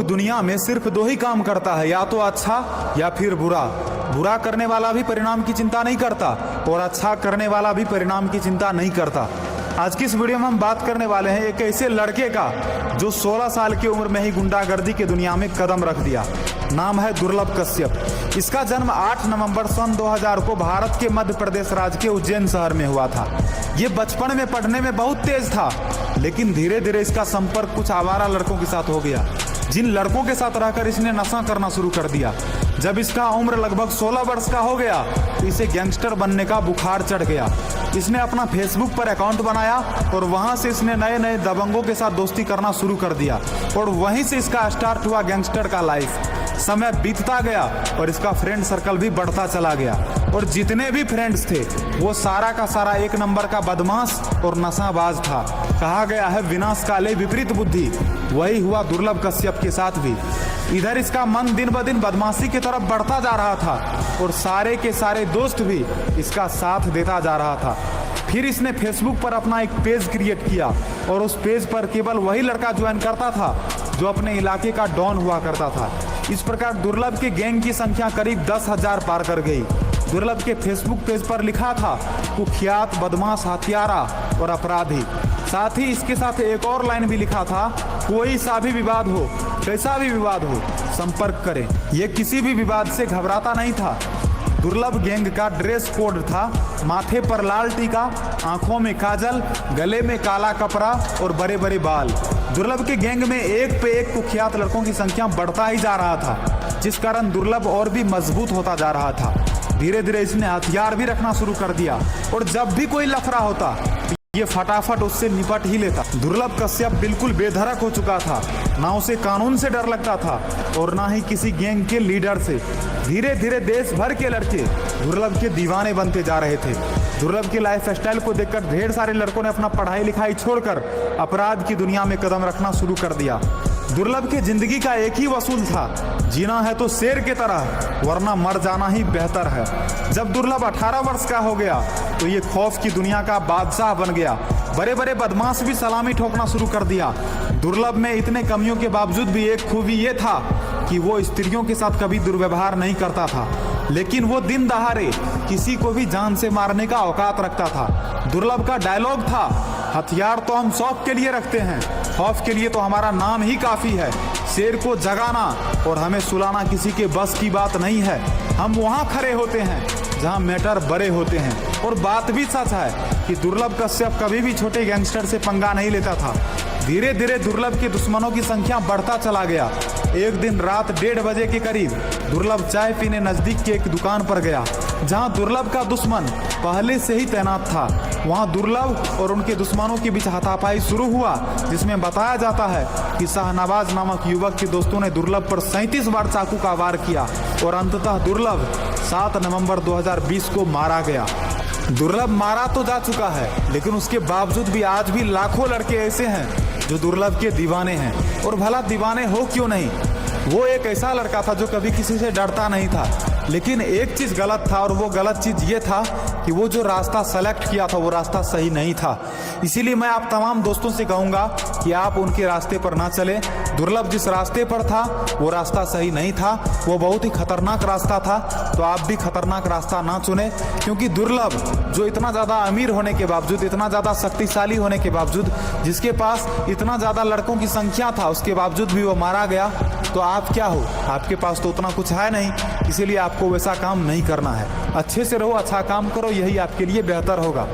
दुनिया में सिर्फ दो ही काम करता है, या तो अच्छा या फिर बुरा। बुरा करने वाला भी परिणाम की चिंता नहीं करता और अच्छा करने वाला भी परिणाम की चिंता नहीं करता। आज की इस वीडियो में हम बात करने वाले हैं एक ऐसे लड़के का जो 16 साल की उम्र में ही गुंडागर्दी की दुनिया में कदम रख दिया। नाम है दुर्लभ कश्यप। इसका जन्म 8 नवंबर सन 2000 को भारत के मध्य प्रदेश राज्य के उज्जैन शहर में हुआ था। ये बचपन में पढ़ने में बहुत तेज था, लेकिन धीरे धीरे इसका संपर्क कुछ आवारा लड़कों के साथ हो गया, जिन लड़कों के साथ रहकर इसने नशा करना शुरू कर दिया। जब इसका उम्र लगभग 16 वर्ष का हो गया तो इसे गैंगस्टर बनने का बुखार चढ़ गया। इसने अपना फेसबुक पर अकाउंट बनाया और वहां से इसने नए नए दबंगों के साथ दोस्ती करना शुरू कर दिया और वहीं से इसका स्टार्ट हुआ गैंगस्टर का लाइफ। समय बीतता गया और इसका फ्रेंड सर्कल भी बढ़ता चला गया और जितने भी फ्रेंड्स थे वो सारा का सारा एक नंबर का बदमाश और नशाबाज था। कहा गया है विनाश काले विपरीत बुद्धि, वही हुआ दुर्लभ कश्यप के साथ भी। इधर इसका मन दिन ब दिन बदमाशी की तरफ बढ़ता जा रहा था और सारे के सारे दोस्त भी इसका साथ देता जा रहा था। फिर इसने फेसबुक पर अपना एक पेज क्रिएट किया और उस पेज पर केवल वही लड़का ज्वाइन करता था जो अपने इलाके का डॉन हुआ करता था। इस प्रकार दुर्लभ के गैंग की संख्या करीब 10,000 पार कर गई। दुर्लभ के फेसबुक पेज पर लिखा था कुख्यात बदमाश हत्यारा और अपराधी। साथ ही इसके साथ एक और लाइन भी लिखा था कोई सा भी विवाद हो, कैसा भी विवाद हो, संपर्क करें। ये किसी भी विवाद से घबराता नहीं था। दुर्लभ गैंग का ड्रेस कोड था माथे पर लाल टीका, आंखों में काजल, गले में काला कपड़ा और बड़े बड़े बाल। दुर्लभ के गैंग में एक पे एक कुख्यात लड़कों की संख्या बढ़ता ही जा रहा था, जिस कारण दुर्लभ और भी मजबूत होता जा रहा था। धीरे धीरे इसने हथियार भी रखना शुरू कर दिया और जब भी कोई लफड़ा होता ये फटाफट उससे निपट ही लेता। दुर्लभ कश्यप बिल्कुल बेधड़क हो चुका था, ना उसे कानून से डर लगता था और ना ही किसी गैंग के लीडर से। धीरे धीरे देश भर के लड़के दुर्लभ के दीवाने बनते जा रहे थे। दुर्लभ के लाइफ स्टाइल को देखकर ढेर सारे लड़कों ने अपना पढ़ाई लिखाई छोड़कर अपराध की दुनिया में कदम रखना शुरू कर दिया। दुर्लभ के जिंदगी का एक ही वसूल था, जीना है तो शेर की तरह, वरना मर जाना ही बेहतर है। जब दुर्लभ 18 वर्ष का हो गया तो ये खौफ की दुनिया का बादशाह बन गया। बड़े बड़े बदमाश भी सलामी ठोकना शुरू कर दिया। दुर्लभ में इतने कमियों के बावजूद भी एक खूबी ये था कि वो स्त्रियों के साथ कभी दुर्व्यवहार नहीं करता था, लेकिन वो दिन दहाड़े किसी को भी जान से मारने का औकात रखता था। दुर्लभ का डायलॉग था हथियार तो हम शौक के लिए रखते हैं, खौफ के लिए तो हमारा नाम ही काफी है। शेर को जगाना और हमें सुलाना किसी के बस की बात नहीं है। हम वहाँ खड़े होते हैं जहाँ मैटर बड़े होते हैं। और बात भी सच है कि दुर्लभ कश्यप कभी भी छोटे गैंगस्टर से पंगा नहीं लेता था। धीरे धीरे दुर्लभ के दुश्मनों की संख्या बढ़ता चला गया। एक दिन रात 1:30 बजे के करीब दुर्लभ चाय पीने नजदीक के एक दुकान पर गया, जहां दुर्लभ का दुश्मन पहले से ही तैनात था। वहां दुर्लभ और उनके दुश्मनों के बीच हाथापाई शुरू हुआ, जिसमें बताया जाता है कि शाहनवाज नामक युवक के दोस्तों ने दुर्लभ पर 37 बार चाकू का वार किया और अंततः दुर्लभ 7 नवंबर 2020 को मारा गया। दुर्लभ मारा तो जा चुका है, लेकिन उसके बावजूद भी आज भी लाखों लड़के ऐसे हैं जो दुर्लभ के दीवाने हैं। और भला दीवाने हो क्यों नहीं, वो एक ऐसा लड़का था जो कभी किसी से डरता नहीं था। लेकिन एक चीज गलत था और वो गलत चीज ये था कि वो जो रास्ता सेलेक्ट किया था वो रास्ता सही नहीं था। इसीलिए मैं आप तमाम दोस्तों से कहूंगा कि आप उनके रास्ते पर ना चले। दुर्लभ जिस रास्ते पर था वो रास्ता सही नहीं था, वो बहुत ही खतरनाक रास्ता था। तो आप भी खतरनाक रास्ता ना चुने, क्योंकि दुर्लभ जो इतना ज्यादा अमीर होने के बावजूद, इतना ज्यादा शक्तिशाली होने के बावजूद, जिसके पास इतना ज्यादा लड़कों की संख्या था, उसके बावजूद भी वो मारा गया। तो आप क्या हो, आपके पास तो उतना कुछ है नहीं, इसीलिए आपको वैसा काम नहीं करना है। अच्छे से रहो, अच्छा काम करो, यही आपके लिए बेहतर होगा।